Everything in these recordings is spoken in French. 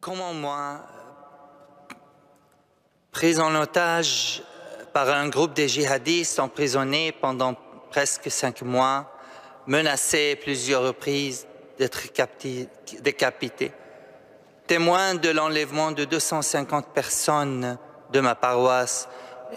Comment moi, pris en otage par un groupe de djihadistes emprisonnés pendant presque 5 mois, menacé plusieurs reprises d'être décapité, témoin de l'enlèvement de 250 personnes de ma paroisse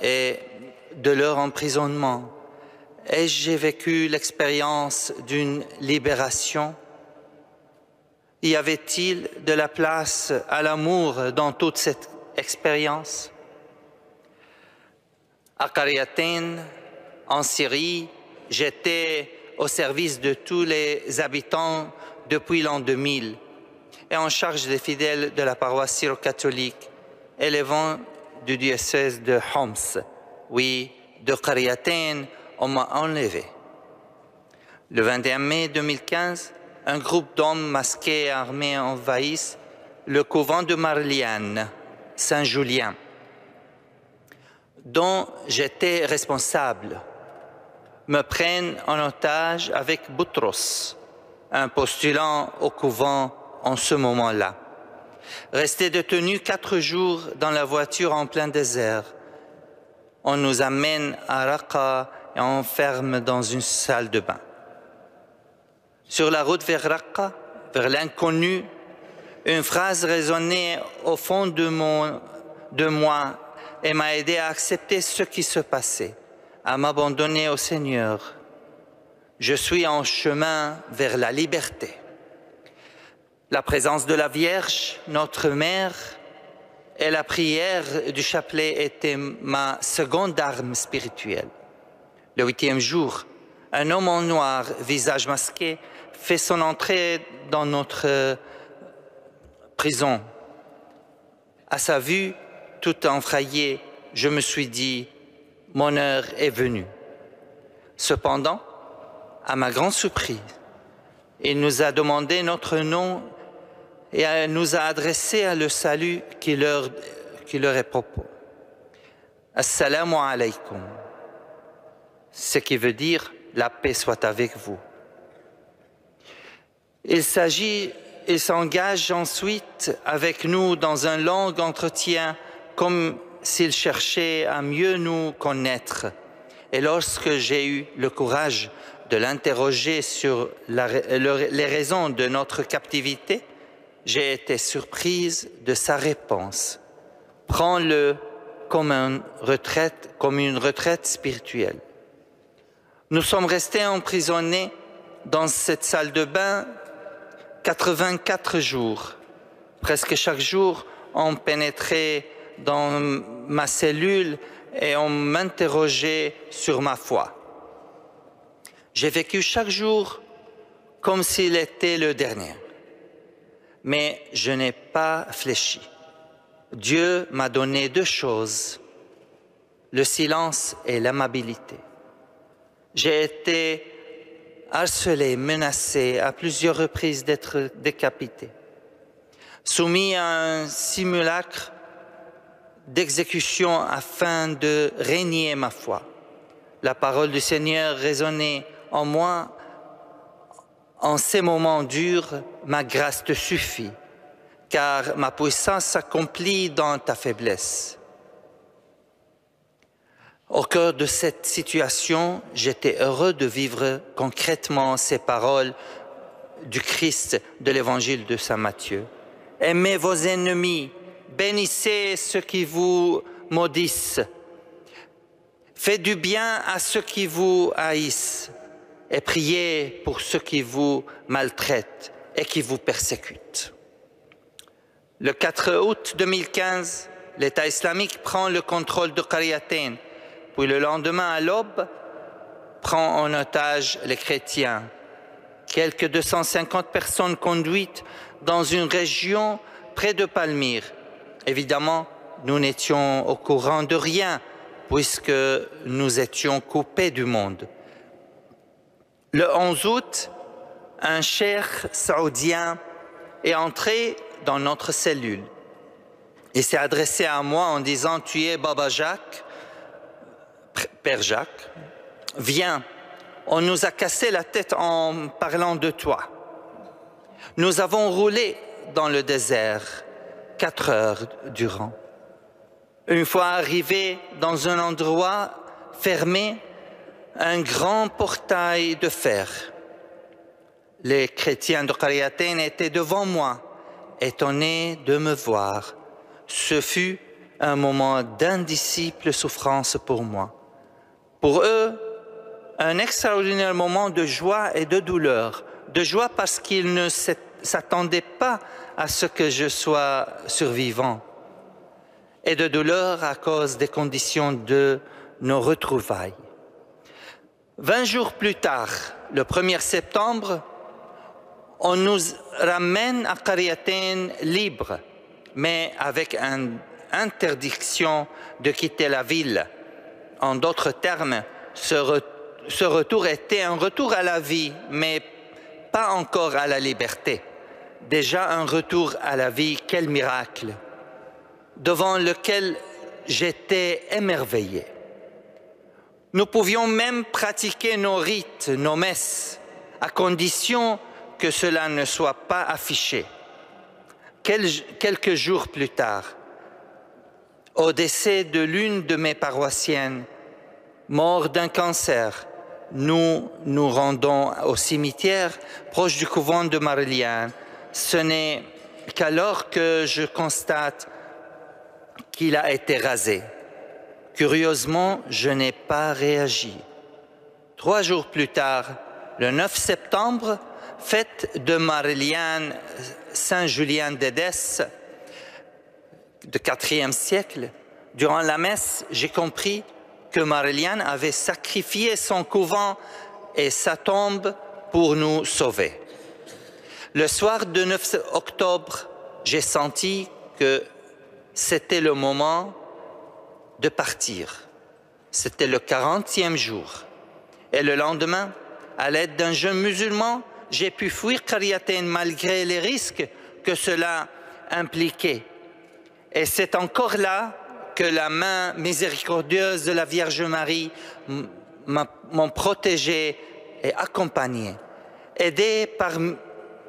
et de leur emprisonnement, et j'ai vécu l'expérience d'une libération. Y avait-il de la place à l'amour dans toute cette expérience? À Qaryatin, en Syrie, j'étais au service de tous les habitants depuis l'an 2000 et en charge des fidèles de la paroisse syro-catholique élevant du diocèse de Homs. Oui, de Qaryatin, on m'a enlevé. Le 21 mai 2015, un groupe d'hommes masqués et armés envahissent le couvent de Marliane, Saint-Julien, dont j'étais responsable, me prennent en otage avec Boutros, un postulant au couvent en ce moment-là. Resté détenu 4 jours dans la voiture en plein désert, on nous amène à Raqqa et on enferme dans une salle de bain. Sur la route vers Raqqa, vers l'inconnu, une phrase résonnait au fond de moi et m'a aidé à accepter ce qui se passait, à m'abandonner au Seigneur. Je suis en chemin vers la liberté. La présence de la Vierge, notre Mère, et la prière du chapelet étaient ma seconde arme spirituelle. Le 8e jour, un homme en noir, visage masqué, fait son entrée dans notre prison. À sa vue, tout effrayé, je me suis dit, mon heure est venue. Cependant, à ma grande surprise, il nous a demandé notre nom et nous a adressé à le salut qui leur est propre. Assalamu alaikum, ce qui veut dire la paix soit avec vous. Il s'engage ensuite avec nous dans un long entretien comme s'il cherchait à mieux nous connaître. Et lorsque j'ai eu le courage de l'interroger sur les raisons de notre captivité, j'ai été surprise de sa réponse. Prends-le comme une retraite spirituelle. Nous sommes restés emprisonnés dans cette salle de bain 84 jours. Presque chaque jour, on pénétrait dans ma cellule et on m'interrogeait sur ma foi. J'ai vécu chaque jour comme s'il était le dernier. Mais je n'ai pas fléchi. Dieu m'a donné 2 choses, le silence et l'amabilité. J'ai été harcelé, menacé à plusieurs reprises d'être décapité, soumis à un simulacre d'exécution afin de régner ma foi. La parole du Seigneur résonnait en moi. En ces moments durs, ma grâce te suffit, car ma puissance s'accomplit dans ta faiblesse. Au cœur de cette situation, j'étais heureux de vivre concrètement ces paroles du Christ de l'évangile de Saint Matthieu. Aimez vos ennemis, bénissez ceux qui vous maudissent, faites du bien à ceux qui vous haïssent et priez pour ceux qui vous maltraitent et qui vous persécutent. Le 4 août 2015, l'État islamique prend le contrôle de Qaryatin. Puis le lendemain à l'aube, prend en otage les chrétiens. Quelques 250 personnes conduites dans une région près de Palmyre. Évidemment, nous n'étions au courant de rien, puisque nous étions coupés du monde. Le 11 août, un cheikh saoudien est entré dans notre cellule. Il s'est adressé à moi en disant « Tu es Baba Jacques ?» Père Jacques, viens, on nous a cassé la tête en parlant de toi. Nous avons roulé dans le désert 4 heures durant. Une fois arrivé dans un endroit fermé, un grand portail de fer. Les chrétiens de Qaryatayn étaient devant moi, étonnés de me voir. Ce fut un moment d'indicible souffrance pour moi. Pour eux, un extraordinaire moment de joie et de douleur. De joie parce qu'ils ne s'attendaient pas à ce que je sois survivant. Et de douleur à cause des conditions de nos retrouvailles. 20 jours plus tard, le 1er septembre, on nous ramène à Qaryatayn libre, mais avec une interdiction de quitter la ville. En d'autres termes, ce retour était un retour à la vie, mais pas encore à la liberté. Déjà un retour à la vie, quel miracle, devant lequel j'étais émerveillé. Nous pouvions même pratiquer nos rites, nos messes, à condition que cela ne soit pas affiché. Quelques jours plus tard, au décès de l'une de mes paroissiennes, morte d'un cancer, nous nous rendons au cimetière proche du couvent de Marlian. Ce n'est qu'alors que je constate qu'il a été rasé. Curieusement, je n'ai pas réagi. 3 jours plus tard, le 9 septembre, fête de Marlian Saint-Julien d'Édesse de IVe siècle, durant la messe, j'ai compris que Marlian avait sacrifié son couvent et sa tombe pour nous sauver. Le soir du 9 octobre, j'ai senti que c'était le moment de partir. C'était le 40e jour. Et le lendemain, à l'aide d'un jeune musulman, j'ai pu fuir Qaryatayn malgré les risques que cela impliquait. Et c'est encore là que la main miséricordieuse de la Vierge Marie m'ont protégé et accompagné. Aidé par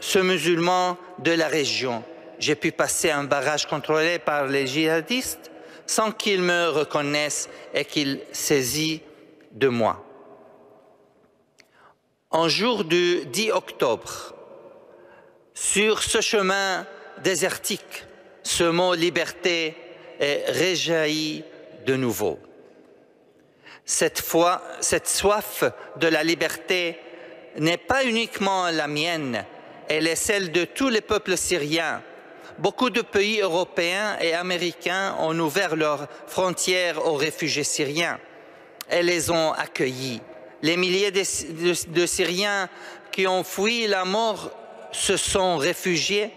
ce musulman de la région, j'ai pu passer un barrage contrôlé par les djihadistes sans qu'ils me reconnaissent et qu'ils saisissent de moi. Un jour du 10 octobre, sur ce chemin désertique, ce mot « liberté » est réjailli de nouveau. Cette fois, cette soif de la liberté n'est pas uniquement la mienne, elle est celle de tous les peuples syriens. Beaucoup de pays européens et américains ont ouvert leurs frontières aux réfugiés syriens et les ont accueillis. Les milliers de Syriens qui ont fui la mort se sont réfugiés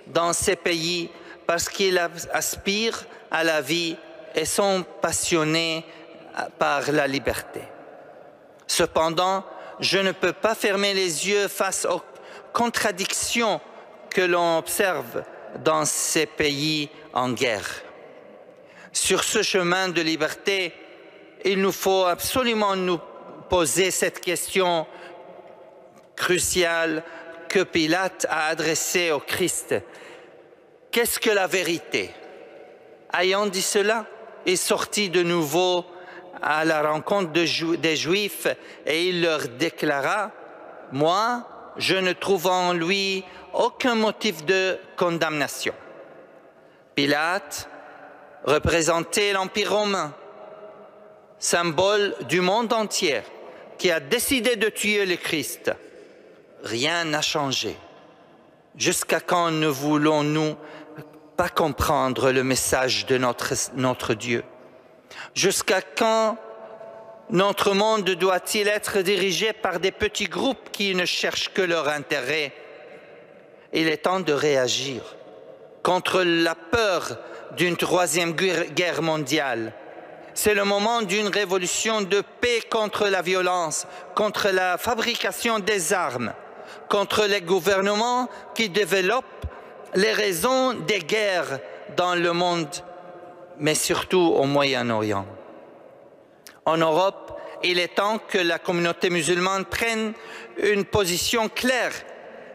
dans ces pays parce qu'ils aspirent à la vie et sont passionnés par la liberté. Cependant, je ne peux pas fermer les yeux face aux contradictions que l'on observe dans ces pays en guerre. Sur ce chemin de liberté, il nous faut absolument nous poser cette question cruciale que Pilate a adressée au Christ. Qu'est-ce que la vérité? Ayant dit cela, il sortit de nouveau à la rencontre des Juifs et il leur déclara « Moi, je ne trouve en lui aucun motif de condamnation. » Pilate représentait l'Empire romain, symbole du monde entier, qui a décidé de tuer le Christ. Rien n'a changé. Jusqu'à quand ne voulons-nous pas comprendre le message de notre Dieu? Jusqu'à quand notre monde doit-il être dirigé par des petits groupes qui ne cherchent que leur intérêt? Il est temps de réagir contre la peur d'une troisième guerre mondiale. C'est le moment d'une révolution de paix contre la violence, contre la fabrication des armes, contre les gouvernements qui développent les raisons des guerres dans le monde, mais surtout au Moyen-Orient. En Europe, il est temps que la communauté musulmane prenne une position claire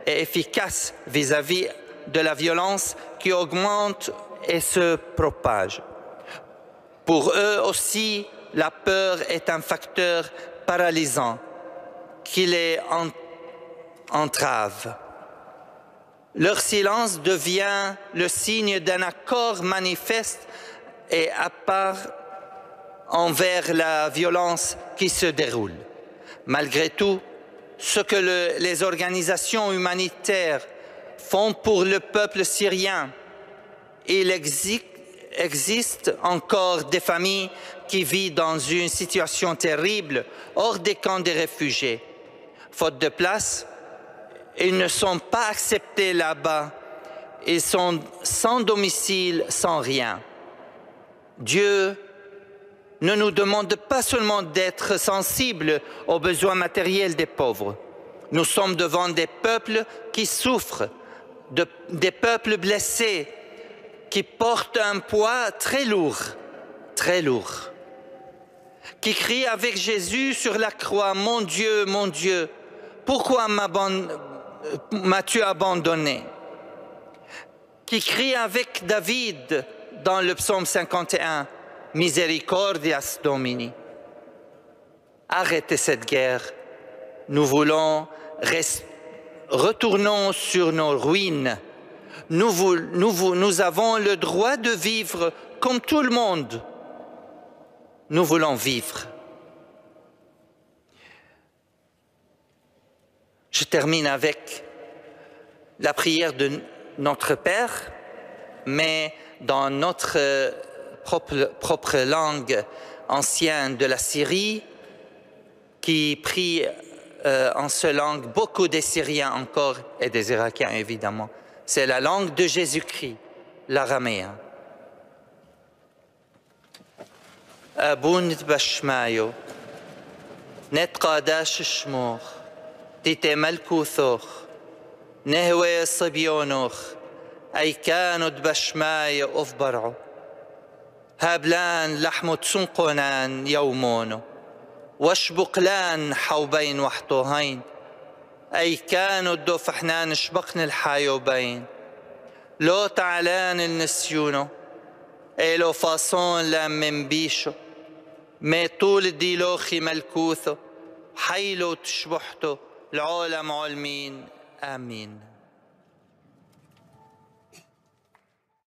et efficace vis-à-vis de la violence qui augmente et se propage. Pour eux aussi, la peur est un facteur paralysant qui les entrave. Leur silence devient le signe d'un accord manifeste et à part envers la violence qui se déroule. Malgré tout, ce que les organisations humanitaires font pour le peuple syrien, il existe encore des familles qui vivent dans une situation terrible hors des camps des réfugiés. Faute de place, ils ne sont pas acceptés là-bas. Ils sont sans domicile, sans rien. Dieu ne nous demande pas seulement d'être sensibles aux besoins matériels des pauvres. Nous sommes devant des peuples qui souffrent, des peuples blessés, qui portent un poids très lourd, qui crient avec Jésus sur la croix, mon Dieu, pourquoi m'as-tu abandonné? Qui crient avec David dans le psaume 51, Misericordias Domini. Arrêtez cette guerre. Nous voulons retournons sur nos ruines. Nous avons le droit de vivre comme tout le monde. Nous voulons vivre. Je termine avec la prière de notre Père, mais dans notre propre langue ancienne de la Syrie, qui prie en cette langue beaucoup des Syriens encore et des Irakiens évidemment. C'est la langue de Jésus-Christ, l'araméen. Aboun bashmayo, net qadash shmoch, tite malkouthoch, nehwe sabionoch, aykanud bashmayo of bar'o. هابلان لحم تسنقنان يومون واشبقلان حوبين وحطوهين أي كانوا الدوفحنان شبقن الحايوبين لو تعلان النسيونو أي لو فاصون لام من بيشو ما طول الديلوخي ملكوثو حيلو تشبحتو العالم علمين آمين.